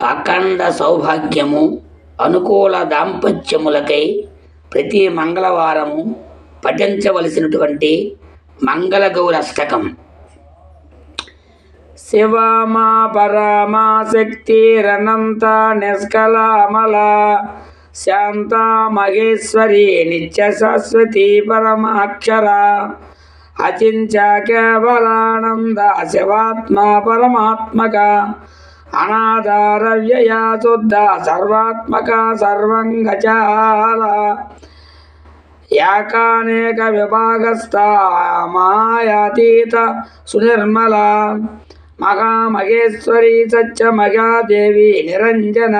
అఖండ సౌభాగ్యము అనుకూల దాంపత్యములకై ప్రతి మంగళవారము పఠించవలసినటువంటి మంగళగౌరి అష్టకం. శివమా పరమా శక్తిరనంత నిష్కళామల శాంత మహేశ్వరి నిత్య శాశ్వతి పరమాక్షర అచించ కేవలానంద శివాత్మ పరమాత్మక అనాథారవ్యయ శుద్ధ సర్వాత్మక సర్వంగచాల ఏకానేక విభాగస్థ మాయాతీత సునిర్మల మహామహేశ్వరి సత్య మహాదేవి నిరంజన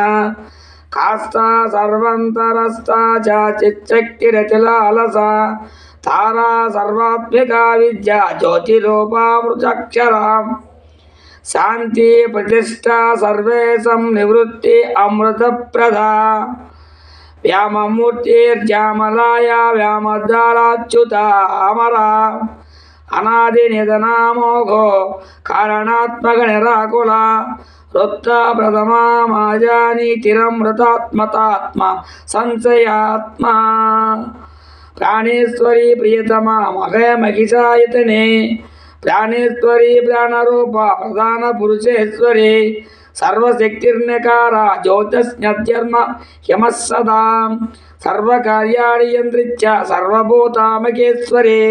కాస్తా సర్వంతరస్థా చిచ్చక్తిరతిలాలస తారా సర్వాత్మిక విద్య జ్యోతిరూపామృతక్షర శాంతి ప్రతిష్ట సర్వేశం నివృత్తి అమృతప్రద వ్యామమూర్తిర్జామలాయ వ్యామద్వారాచ్యుత అమర అనాది నిధనామోఘో కారణాత్మక నిరాకుల వృత్త ప్రథమా మాజానీతిరమృతాత్మతాత్మ సంశయాత్మ ప్రాణేశ్వరి ప్రియతమా మహిషాయతనే ప్రాణేశ్వరి ప్రాణరూప ప్రధాన పురుషేశ్వరి సర్వశక్తిర్నికార జ్యోతిష్ఞర్మ హిమస్సదా సర్వకార్యాణి యంత్రిచ్చ సర్వభూతామకేశ్వరి